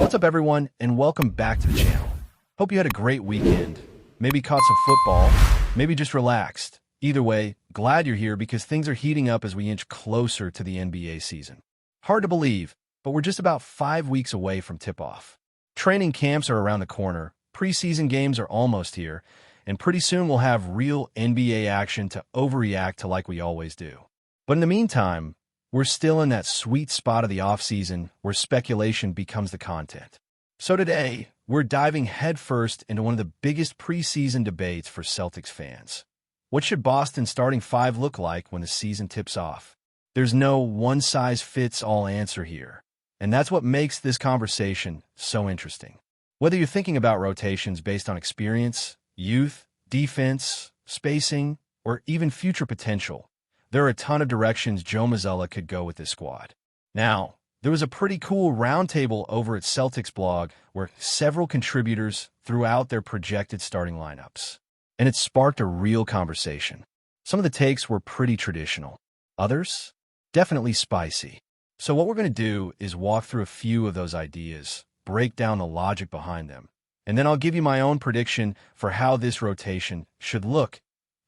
What's up, everyone, and welcome back to the channel. Hope you had a great weekend. Maybe caught some football, maybe just relaxed. Either way, glad you're here because things are heating up as we inch closer to the NBA season. Hard to believe, but we're just about 5 weeks away from tip-off. Training camps are around the corner, preseason games are almost here, and pretty soon we'll have real NBA action to overreact to like we always do. But in the meantime, we're still in that sweet spot of the offseason where speculation becomes the content. So today, we're diving headfirst into one of the biggest preseason debates for Celtics fans. What should Boston's starting five look like when the season tips off? There's no one-size-fits-all answer here, and that's what makes this conversation so interesting. Whether you're thinking about rotations based on experience, youth, defense, spacing, or even future potential, there are a ton of directions Joe Mazzulla could go with this squad. Now, there was a pretty cool roundtable over at Celtics blog where several contributors threw out their projected starting lineups, and it sparked a real conversation. Some of the takes were pretty traditional. Others? Definitely spicy. So what we're going to do is walk through a few of those ideas, break down the logic behind them, and then I'll give you my own prediction for how this rotation should look,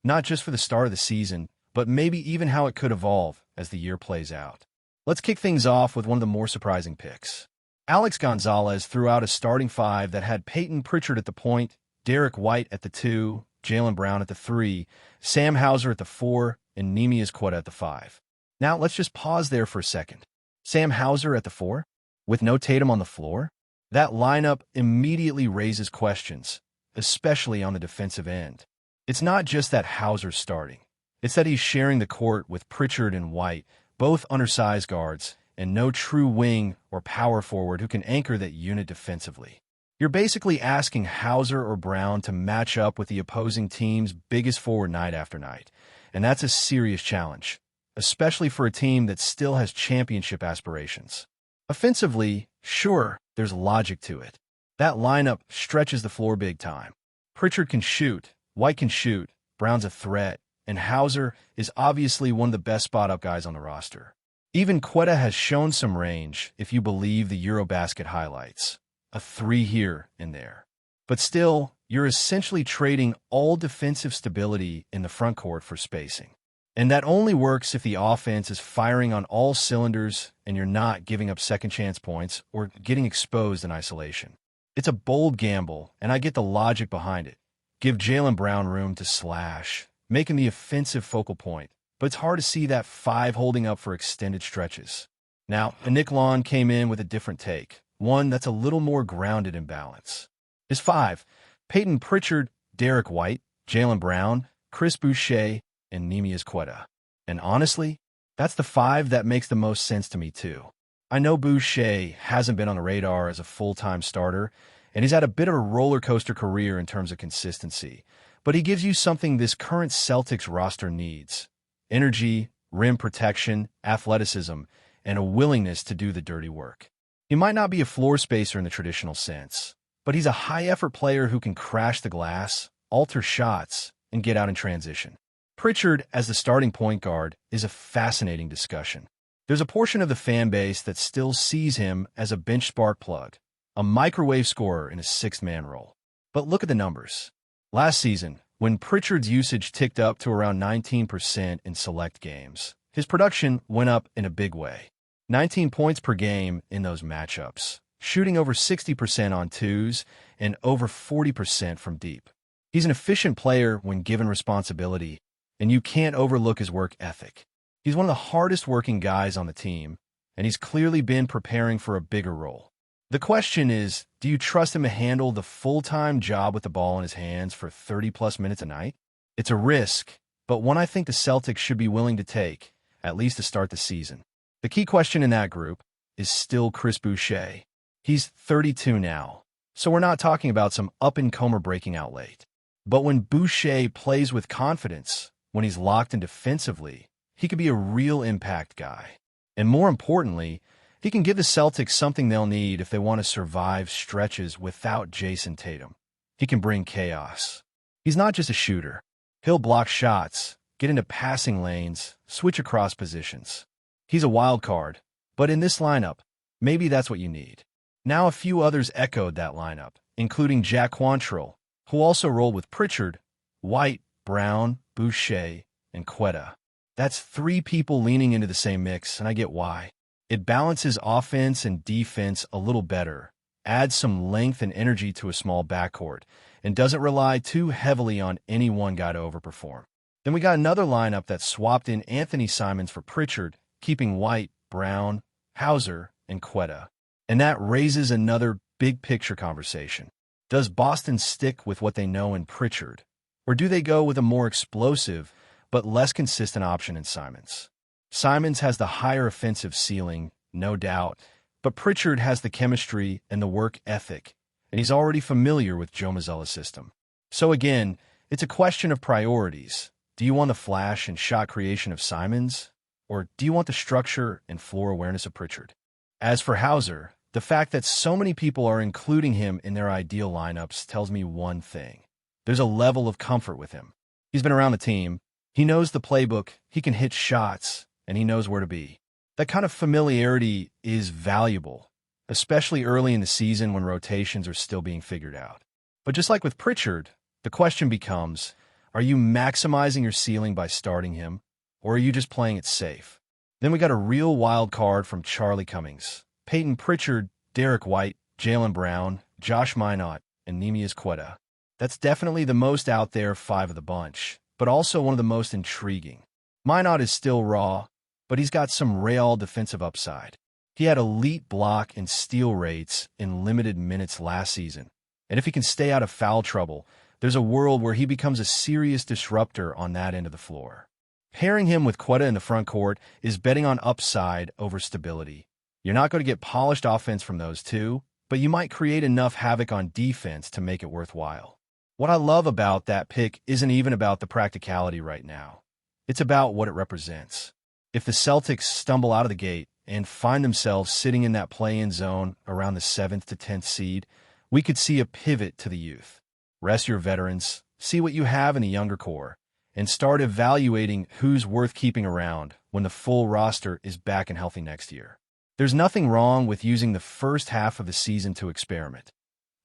not just for the start of the season, but maybe even how it could evolve as the year plays out. Let's kick things off with one of the more surprising picks. Alex Gonzalez threw out a starting five that had Peyton Pritchard at the point, Derek White at the 2, Jaylen Brown at the 3, Sam Hauser at the 4, and Neemias Queta at the 5. Now, let's just pause there for a second. Sam Hauser at the 4? With no Tatum on the floor? That lineup immediately raises questions, especially on the defensive end. It's not just that Hauser's starting. It's that he's sharing the court with Pritchard and White, both undersized guards, and no true wing or power forward who can anchor that unit defensively. You're basically asking Hauser or Brown to match up with the opposing team's biggest forward night after night, and that's a serious challenge, especially for a team that still has championship aspirations. Offensively, sure, there's logic to it. That lineup stretches the floor big time. Pritchard can shoot, White can shoot, Brown's a threat, and Hauser is obviously one of the best spot-up guys on the roster. Even Queta has shown some range if you believe the Eurobasket highlights. A 3 here and there. But still, you're essentially trading all defensive stability in the front court for spacing. And that only works if the offense is firing on all cylinders and you're not giving up second-chance points or getting exposed in isolation. It's a bold gamble, and I get the logic behind it. Give Jaylen Brown room to slash, making the offensive focal point, but it's hard to see that 5 holding up for extended stretches. Now, Nick Lawn came in with a different take, one that's a little more grounded in balance. His 5, Peyton Pritchard, Derek White, Jaylen Brown, Chris Boucher, and Neemias Queta. And honestly, that's the 5 that makes the most sense to me too. I know Boucher hasn't been on the radar as a full-time starter, and he's had a bit of a roller coaster career in terms of consistency, but he gives you something this current Celtics roster needs: energy, rim protection, athleticism, and a willingness to do the dirty work. He might not be a floor spacer in the traditional sense, but he's a high-effort player who can crash the glass, alter shots, and get out in transition. Pritchard as the starting point guard is a fascinating discussion. There's a portion of the fan base that still sees him as a bench spark plug, a microwave scorer in a sixth-man role. But look at the numbers. Last season, when Pritchard's usage ticked up to around 19% in select games, his production went up in a big way. 19 points per game in those matchups, shooting over 60% on twos and over 40% from deep. He's an efficient player when given responsibility, and you can't overlook his work ethic. He's one of the hardest working guys on the team, and he's clearly been preparing for a bigger role. The question is, do you trust him to handle the full-time job with the ball in his hands for 30-plus minutes a night? It's a risk, but one I think the Celtics should be willing to take, at least to start the season. The key question in that group is still Chris Boucher. He's 32 now, so we're not talking about some up-and-comer breaking out late. But when Boucher plays with confidence, when he's locked in defensively, he could be a real impact guy. And more importantly, he can give the Celtics something they'll need if they want to survive stretches without Jason Tatum. He can bring chaos. He's not just a shooter. He'll block shots, get into passing lanes, switch across positions. He's a wild card, but in this lineup, maybe that's what you need. Now a few others echoed that lineup, including Jack Quantrill, who also rolled with Pritchard, White, Brown, Boucher, and Quetta. That's 3 people leaning into the same mix, and I get why. It balances offense and defense a little better, adds some length and energy to a small backcourt, and doesn't rely too heavily on any one guy to overperform. Then we got another lineup that swapped in Anthony Simons for Pritchard, keeping White, Brown, Hauser, and Quetta. And that raises another big-picture conversation. Does Boston stick with what they know in Pritchard, or do they go with a more explosive but less consistent option in Simons? Simons has the higher offensive ceiling, no doubt, but Pritchard has the chemistry and the work ethic, and he's already familiar with Joe Mazzulla's system. So again, it's a question of priorities. Do you want the flash and shot creation of Simons, or do you want the structure and floor awareness of Pritchard? As for Hauser, the fact that so many people are including him in their ideal lineups tells me one thing. There's a level of comfort with him. He's been around the team, he knows the playbook, he can hit shots, and he knows where to be. That kind of familiarity is valuable, especially early in the season when rotations are still being figured out. But just like with Pritchard, the question becomes, are you maximizing your ceiling by starting him, or are you just playing it safe? Then we got a real wild card from Charlie Cummings. Peyton Pritchard, Derek White, Jaylen Brown, Josh Minott, and Neemias Quetta. That's definitely the most out there 5 of the bunch, but also one of the most intriguing. Minott is still raw, but he's got some real defensive upside. He had elite block and steal rates in limited minutes last season, and if he can stay out of foul trouble, there's a world where he becomes a serious disruptor on that end of the floor. Pairing him with Quetta in the front court is betting on upside over stability. You're not going to get polished offense from those two, but you might create enough havoc on defense to make it worthwhile. What I love about that pick isn't even about the practicality right now. It's about what it represents. If the Celtics stumble out of the gate and find themselves sitting in that play-in zone around the 7th to 10th seed, we could see a pivot to the youth. Rest your veterans, see what you have in the younger core, and start evaluating who's worth keeping around when the full roster is back and healthy next year. There's nothing wrong with using the first half of the season to experiment,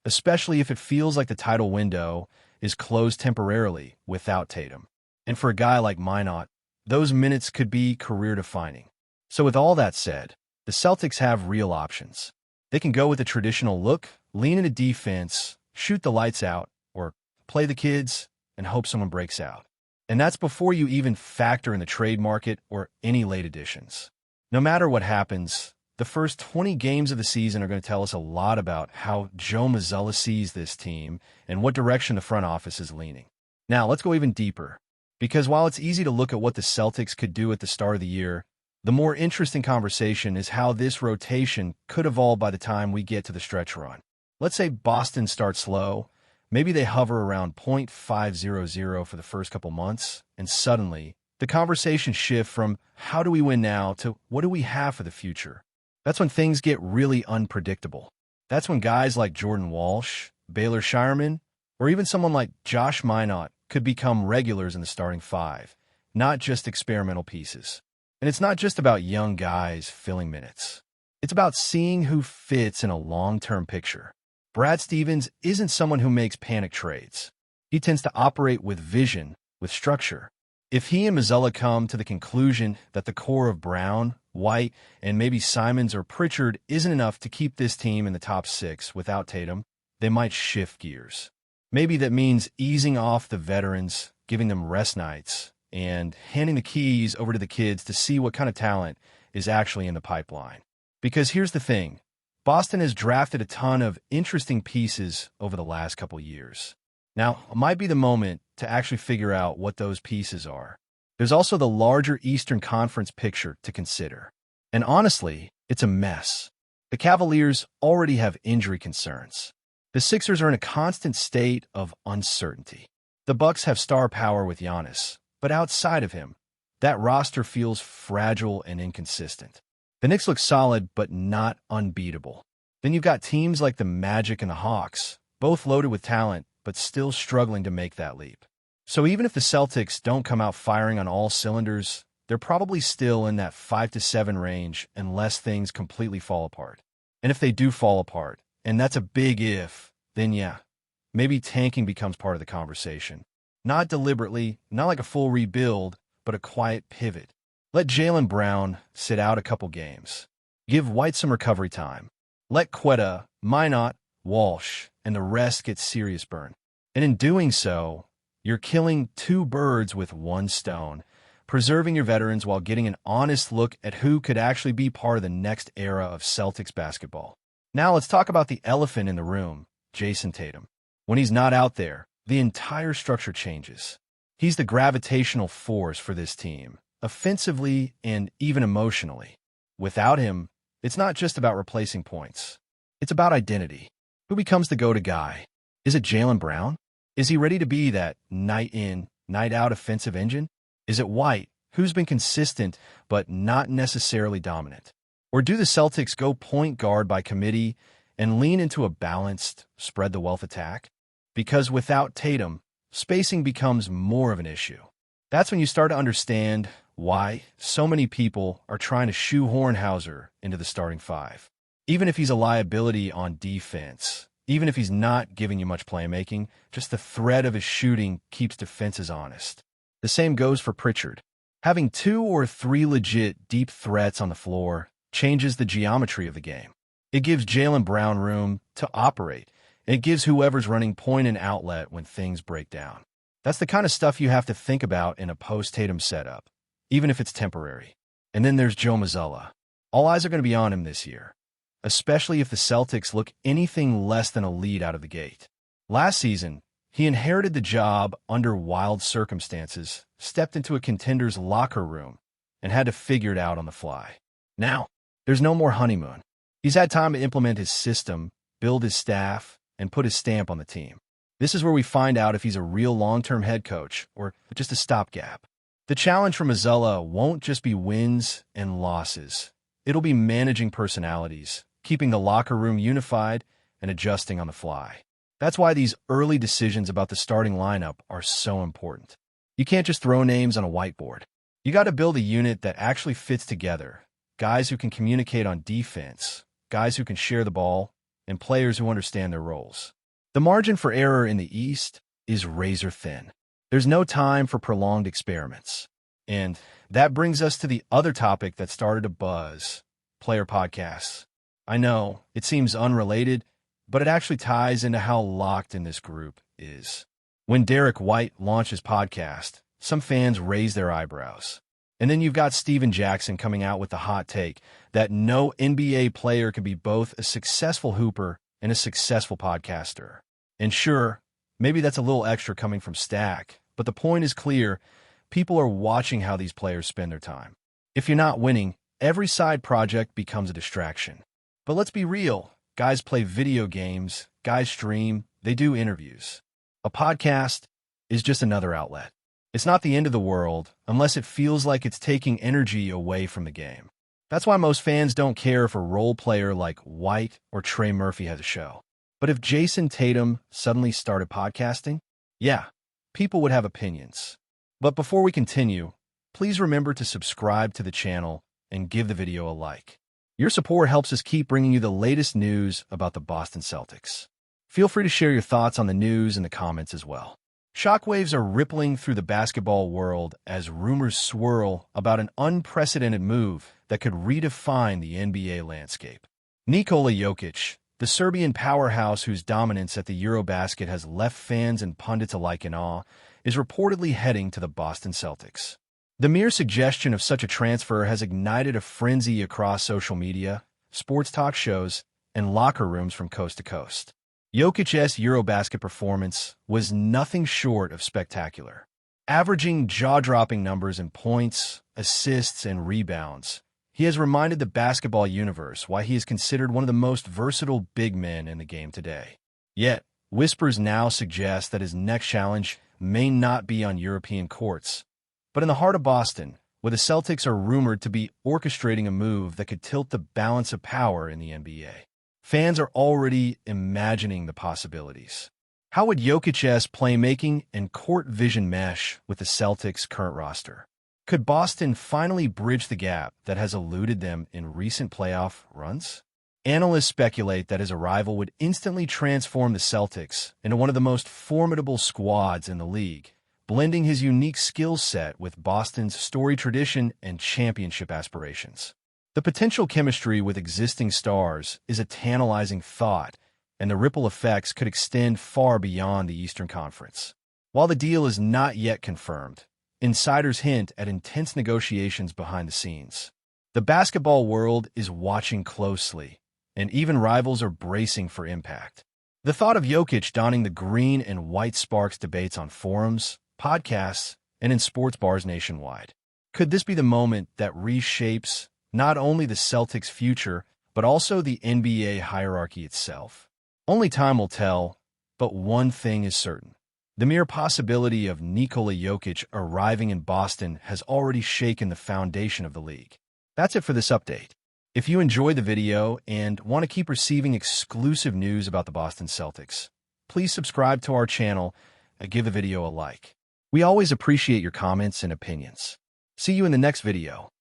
especially if it feels like the title window is closed temporarily without Tatum. And for a guy like Minott, those minutes could be career-defining. So with all that said, the Celtics have real options. They can go with a traditional look, lean into defense, shoot the lights out, or play the kids and hope someone breaks out. And that's before you even factor in the trade market or any late additions. No matter what happens, the first 20 games of the season are going to tell us a lot about how Joe Mazzulla sees this team and what direction the front office is leaning. Now, let's go even deeper, because while it's easy to look at what the Celtics could do at the start of the year, the more interesting conversation is how this rotation could evolve by the time we get to the stretch run. Let's say Boston starts slow, maybe they hover around .500 for the first couple months, and suddenly, the conversation shifts from how do we win now to what do we have for the future. That's when things get really unpredictable. That's when guys like Jordan Walsh, Baylor Shireman, or even someone like Josh Minott could become regulars in the starting 5, not just experimental pieces. And it's not just about young guys filling minutes. It's about seeing who fits in a long-term picture. Brad Stevens isn't someone who makes panic trades. He tends to operate with vision, with structure. If he and Mazzulla come to the conclusion that the core of Brown, White, and maybe Simons or Pritchard isn't enough to keep this team in the top 6 without Tatum, they might shift gears. Maybe that means easing off the veterans, giving them rest nights, and handing the keys over to the kids to see what kind of talent is actually in the pipeline. Because here's the thing, Boston has drafted a ton of interesting pieces over the last couple years. Now, it might be the moment to actually figure out what those pieces are. There's also the larger Eastern Conference picture to consider. And honestly, it's a mess. The Cavaliers already have injury concerns. The Sixers are in a constant state of uncertainty. The Bucks have star power with Giannis, but outside of him, that roster feels fragile and inconsistent. The Knicks look solid, but not unbeatable. Then you've got teams like the Magic and the Hawks, both loaded with talent, but still struggling to make that leap. So even if the Celtics don't come out firing on all cylinders, they're probably still in that 5 to 7 range unless things completely fall apart. And if they do fall apart, and that's a big if, then yeah, maybe tanking becomes part of the conversation. Not deliberately, not like a full rebuild, but a quiet pivot. Let Jaylen Brown sit out a couple games. Give White some recovery time. Let Quetta, Minot, Walsh, and the rest get serious burn. And in doing so, you're killing two birds with one stone, preserving your veterans while getting an honest look at who could actually be part of the next era of Celtics basketball. Now let's talk about the elephant in the room, Jason Tatum. When he's not out there, the entire structure changes. He's the gravitational force for this team, offensively and even emotionally. Without him, it's not just about replacing points. It's about identity. Who becomes the go-to guy? Is it Jaylen Brown? Is he ready to be that night-in, night-out offensive engine? Is it White, who's been consistent but not necessarily dominant? Or do the Celtics go point guard by committee and lean into a balanced, spread-the-wealth attack? Because without Tatum, spacing becomes more of an issue. That's when you start to understand why so many people are trying to shoehorn Hauser into the starting five. Even if he's a liability on defense, even if he's not giving you much playmaking, just the threat of his shooting keeps defenses honest. The same goes for Pritchard. Having 2 or 3 legit deep threats on the floor changes the geometry of the game. It gives Jaylen Brown room to operate, and it gives whoever's running point and outlet when things break down. That's the kind of stuff you have to think about in a post-Tatum setup, even if it's temporary. And then there's Joe Mazzulla. All eyes are going to be on him this year, especially if the Celtics look anything less than a lead out of the gate. Last season, he inherited the job under wild circumstances, stepped into a contender's locker room, and had to figure it out on the fly. Now, there's no more honeymoon. He's had time to implement his system, build his staff, and put his stamp on the team. This is where we find out if he's a real long-term head coach or just a stopgap. The challenge for Mazzulla won't just be wins and losses. It'll be managing personalities, keeping the locker room unified, and adjusting on the fly. That's why these early decisions about the starting lineup are so important. You can't just throw names on a whiteboard. You got to build a unit that actually fits together. Guys who can communicate on defense, guys who can share the ball, and players who understand their roles. The margin for error in the East is razor thin. There's no time for prolonged experiments. And that brings us to the other topic that started a buzz, player podcasts. I know, it seems unrelated, but it actually ties into how locked in this group is. When Derek White launched his podcast, some fans raised their eyebrows. And then you've got Steven Jackson coming out with the hot take that no NBA player can be both a successful hooper and a successful podcaster. And sure, maybe that's a little extra coming from Stack, but the point is clear. People are watching how these players spend their time. If you're not winning, every side project becomes a distraction. But let's be real. Guys play video games, guys stream, they do interviews. A podcast is just another outlet. It's not the end of the world unless it feels like it's taking energy away from the game. That's why most fans don't care if a role player like White or Trey Murphy has a show. But if Jason Tatum suddenly started podcasting, yeah, people would have opinions. But before we continue, please remember to subscribe to the channel and give the video a like. Your support helps us keep bringing you the latest news about the Boston Celtics. Feel free to share your thoughts on the news in the comments as well. Shockwaves are rippling through the basketball world as rumors swirl about an unprecedented move that could redefine the NBA landscape. Nikola Jokic, the Serbian powerhouse whose dominance at the Eurobasket has left fans and pundits alike in awe, is reportedly heading to the Boston Celtics. The mere suggestion of such a transfer has ignited a frenzy across social media, sports talk shows, and locker rooms from coast to coast. Jokic's Eurobasket performance was nothing short of spectacular. Averaging jaw-dropping numbers in points, assists, and rebounds, he has reminded the basketball universe why he is considered one of the most versatile big men in the game today. Yet, whispers now suggest that his next challenge may not be on European courts, but in the heart of Boston, where the Celtics are rumored to be orchestrating a move that could tilt the balance of power in the NBA. Fans are already imagining the possibilities. How would Jokic's playmaking and court vision mesh with the Celtics' current roster? Could Boston finally bridge the gap that has eluded them in recent playoff runs? Analysts speculate that his arrival would instantly transform the Celtics into one of the most formidable squads in the league, blending his unique skill set with Boston's storied tradition and championship aspirations. The potential chemistry with existing stars is a tantalizing thought, and the ripple effects could extend far beyond the Eastern Conference. While the deal is not yet confirmed, insiders hint at intense negotiations behind the scenes. The basketball world is watching closely, and even rivals are bracing for impact. The thought of JOKIĆ donning the green and white sparks debates on forums, podcasts, and in sports bars nationwide. Could this be the moment that reshapes not only the Celtics' future, but also the NBA hierarchy itself? Only time will tell, but one thing is certain. The mere possibility of Nikola Jokic arriving in Boston has already shaken the foundation of the league. That's it for this update. If you enjoyed the video and want to keep receiving exclusive news about the Boston Celtics, please subscribe to our channel and give the video a like. We always appreciate your comments and opinions. See you in the next video.